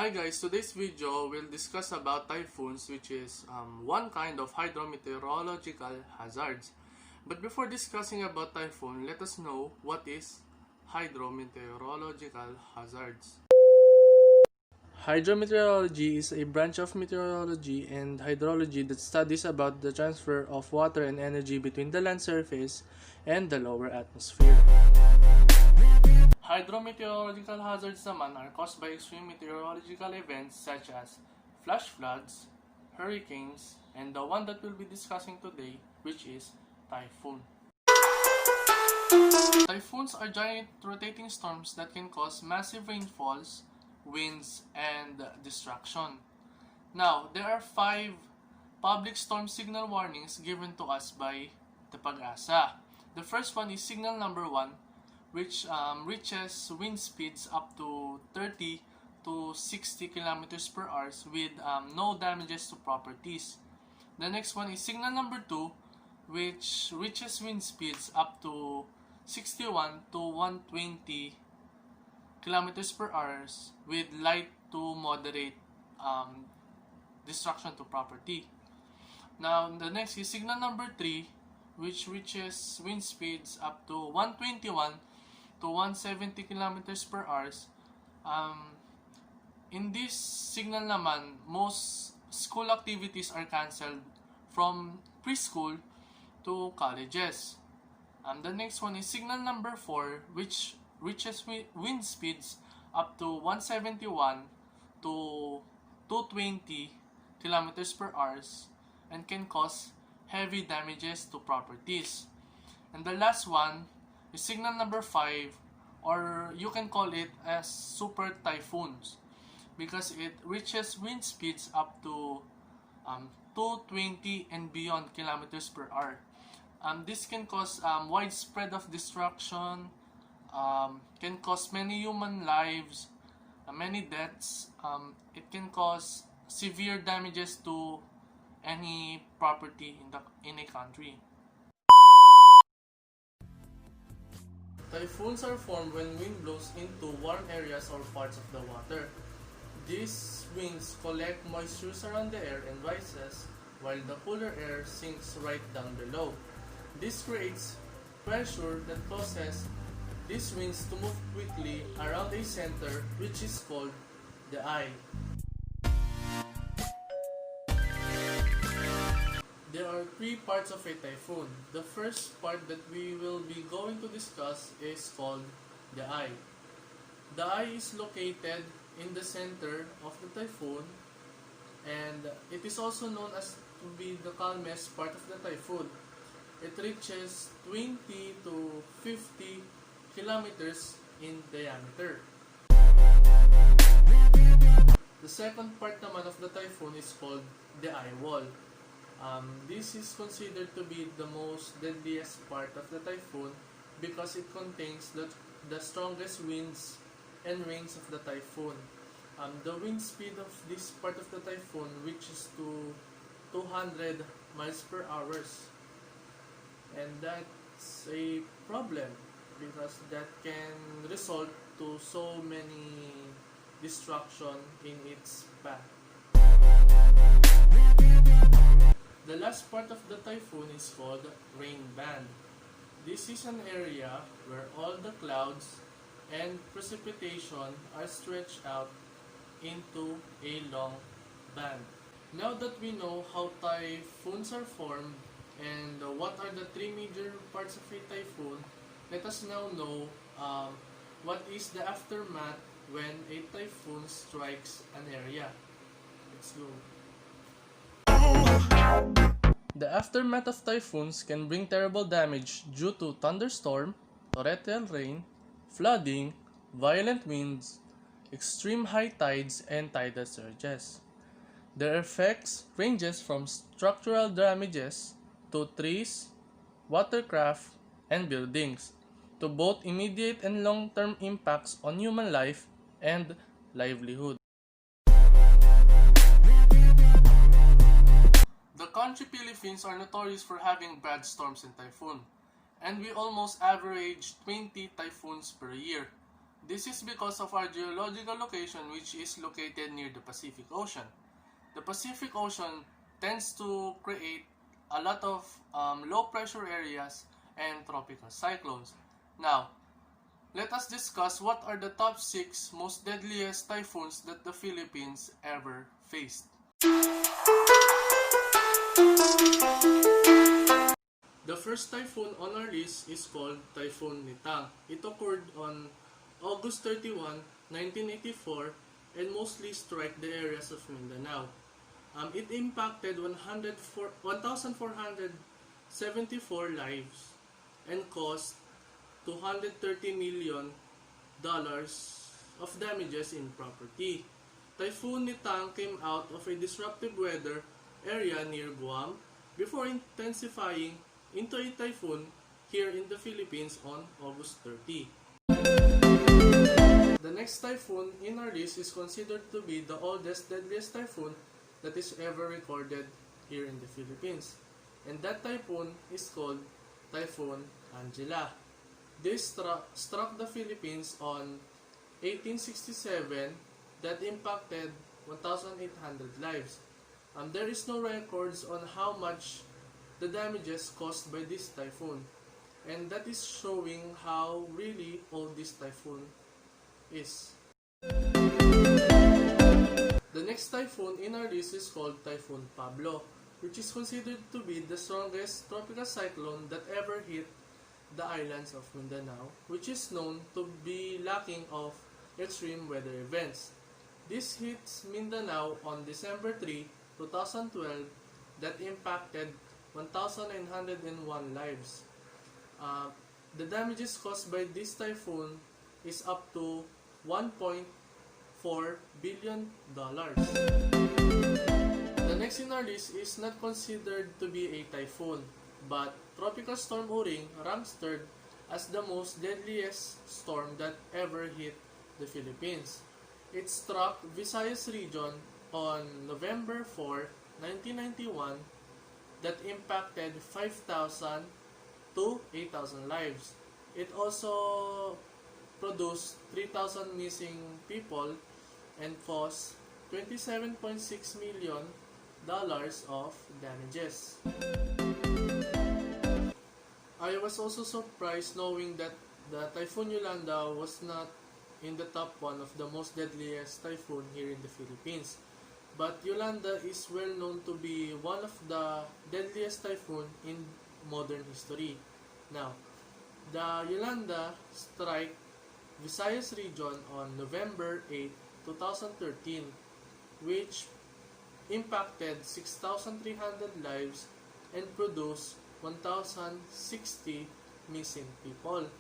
Hi guys, today's video will discuss about typhoons, which is one kind of hydrometeorological hazards. But before discussing about typhoon, let us know what is hydrometeorological hazards. Hydrometeorology is a branch of meteorology and hydrology that studies about the transfer of water and energy between the land surface and the lower atmosphere. Hydrometeorological hazards naman are caused by extreme meteorological events such as flash floods, hurricanes, and the one that we'll be discussing today, which is typhoon. Typhoons are giant rotating storms that can cause massive rainfalls, winds, and destruction. Now, there are 5 public storm signal warnings given to us by the Pag-asa. The first one is signal number 1, which reaches wind speeds up to 30 to 60 kilometers per hour with no damages to properties. The next one is signal number 2, which reaches wind speeds up to 61 to 120 kilometers per hour with light to moderate destruction to property. Now, the next is signal number 3, which reaches wind speeds up to 121 to 170 kilometers per hour. In this signal naman, most school activities are cancelled from preschool to colleges. The next one is signal number 4, which reaches wind speeds up to 171 to 220 kilometers per hour and can cause heavy damages to properties. And the last one is signal number 5, or you can call it as super typhoons, because it reaches wind speeds up to 220 and beyond kilometers per hour. This can cause widespread of destruction, can cause many human lives, many deaths. It can cause severe damages to any property in a country. Typhoons are formed when wind blows into warm areas or parts of the water. These winds collect moisture around the air and rises, while the cooler air sinks right down below. This creates pressure that causes these winds to move quickly around a center, which is called the eye. There are 3 parts of a typhoon. The first part that we will be going to discuss is called the eye. The eye is located in the center of the typhoon, and it is also known as to be the calmest part of the typhoon. It reaches 20 to 50 kilometers in diameter. The second part naman of the typhoon is called the eye wall. This is considered to be the most deadliest part of the typhoon because it contains the strongest winds and rains of the typhoon. The wind speed of this part of the typhoon reaches to 200 miles per hour, and that's a problem because that can result to so many destruction in its path. The last part of the typhoon is called rain band. This is an area where all the clouds and precipitation are stretched out into a long band. Now that we know how typhoons are formed and what are the 3 major parts of a typhoon, let us now know what is the aftermath when a typhoon strikes an area. Let's go. The aftermath of typhoons can bring terrible damage due to thunderstorm, torrential rain, flooding, violent winds, extreme high tides, and tidal surges. Their effects ranges from structural damages to trees, watercraft, and buildings, to both immediate and long-term impacts on human life and livelihood. The country Philippines are notorious for having bad storms and typhoon, and we almost average 20 typhoons per year. This is because of our geological location, which is located near the Pacific Ocean. The Pacific Ocean tends to create a lot of low pressure areas and tropical cyclones. Now, let us discuss what are the top 6 most deadliest typhoons that the Philippines ever faced. The first typhoon on our list is called Typhoon Nitang. It occurred on August 31, 1984 and mostly struck the areas of Mindanao. It impacted 1,474 lives and caused $230 million of damages in property. Typhoon Nitang came out of a disruptive weather area near Guam before intensifying into a typhoon here in the Philippines on August 30. The next typhoon in our list is considered to be the oldest, deadliest typhoon that is ever recorded here in the Philippines. And that typhoon is called Typhoon Angela. This struck the Philippines on 1867 that impacted 1,800 lives. There is no records on how much the damages caused by this typhoon, and that is showing how really old this typhoon is. The next typhoon in our list is called Typhoon Pablo, which is considered to be the strongest tropical cyclone that ever hit the islands of Mindanao, which is known to be lacking of extreme weather events. This hits Mindanao on December 3, 2012 that impacted 1,901 lives. The damages caused by this typhoon is up to $1.4 billion. The next in our list is not considered to be a typhoon, but Tropical Storm Uring ranks third as the most deadliest storm that ever hit the Philippines. It struck Visayas region on November 4, 1991 that impacted 5,000 to 8,000 lives. It also produced 3,000 missing people and caused $27.6 million of damages. I was also surprised knowing that the Typhoon Yolanda was not in the top 1 of the most deadliest typhoon here in the Philippines. But Yolanda is well known to be one of the deadliest typhoon in modern history. Now, the Yolanda struck Visayas region on November 8, 2013, which impacted 6,300 lives and produced 1,060 missing people.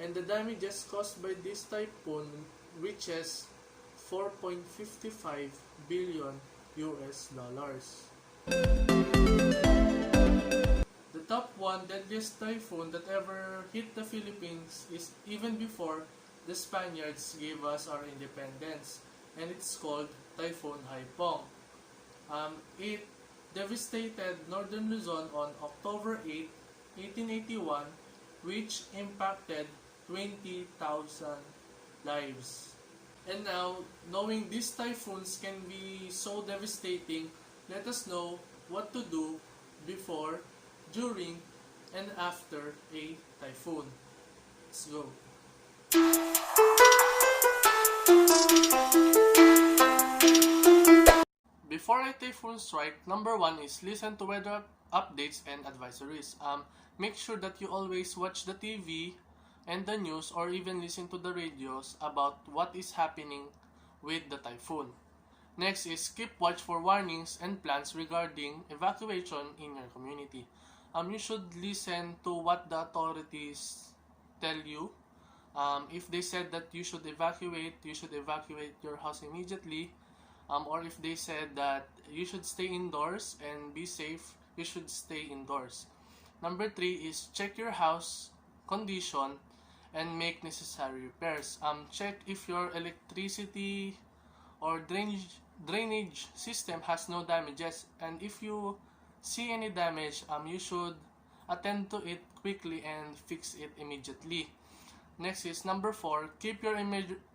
And the damages caused by this typhoon reaches $4.55 billion. The top 1 deadliest typhoon that ever hit the Philippines is even before the Spaniards gave us our independence, and it's called Typhoon Haipong. It devastated northern Luzon on October 8, 1881, which impacted 20,000 lives. And now, knowing these typhoons can be so devastating, let us know what to do before, during, and after a typhoon. Let's go. Before a typhoon strike, number 1 is listen to weather updates and advisories. Make sure that you always watch the TV and the news or even listen to the radios about what is happening with the typhoon. Next is keep watch for warnings and plans regarding evacuation in your community. You should listen to what the authorities tell you. If they said that you should evacuate your house immediately. Or if they said that you should stay indoors and be safe, you should stay indoors. Number 3 is check your house condition and make necessary repairs. Check if your electricity or drainage system has no damages, and if you see any damage, you should attend to it quickly and fix it immediately. Next is number 4, keep your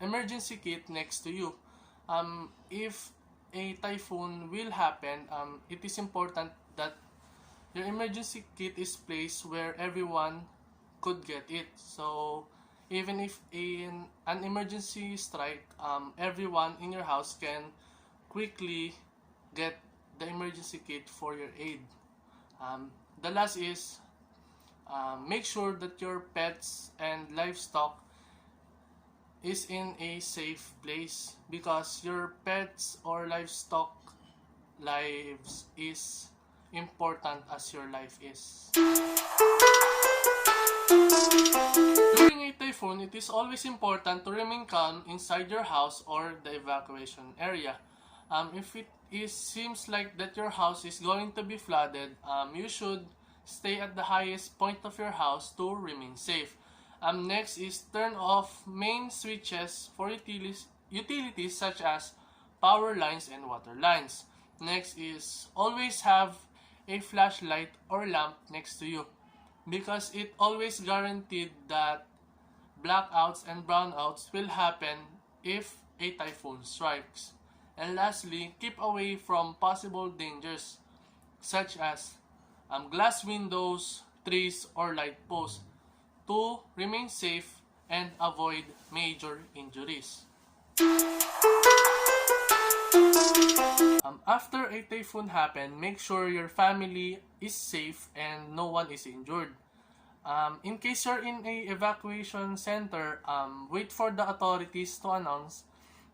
emergency kit next to you. If a typhoon will happen, it is important that your emergency kit is placed where everyone could get it. So even if an emergency strike, everyone in your house can quickly get the emergency kit for your aid. The last is make sure that your pets and livestock is in a safe place, because your pets or livestock lives is important as your life is. During a typhoon, it is always important to remain calm inside your house or the evacuation area. If it seems like that your house is going to be flooded, you should stay at the highest point of your house to remain safe. Next is turn off main switches for utilities such as power lines and water lines. Next is always have a flashlight or lamp next to you, because it always guaranteed that blackouts and brownouts will happen if a typhoon strikes. And lastly, keep away from possible dangers such as glass windows, trees, or light posts to remain safe and avoid major injuries. After a typhoon happen, make sure your family is safe and no one is injured. In case you're in a evacuation center, wait for the authorities to announce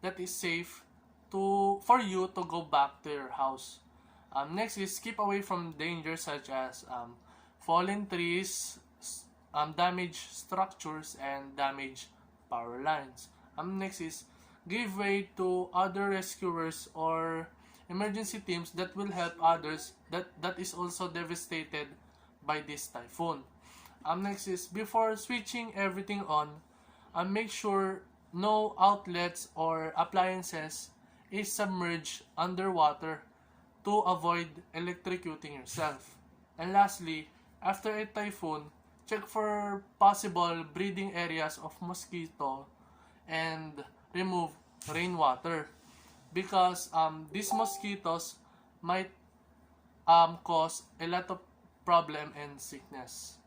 that it's safe for you to go back to your house. Next is keep away from dangers such as fallen trees, damaged structures, and damaged power lines. Next is give way to other rescuers or emergency teams that will help others that is also devastated by this typhoon. Next is before switching everything on, make sure no outlets or appliances is submerged underwater to avoid electrocuting yourself. And lastly, after a typhoon, check for possible breeding areas of mosquito and remove rainwater, because these mosquitoes might cause a lot of problem and sickness.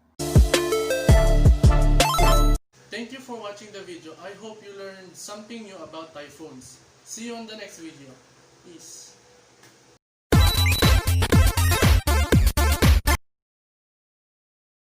Thank you for watching the video. I hope you learned something new about typhoons. See you on the next video. Peace.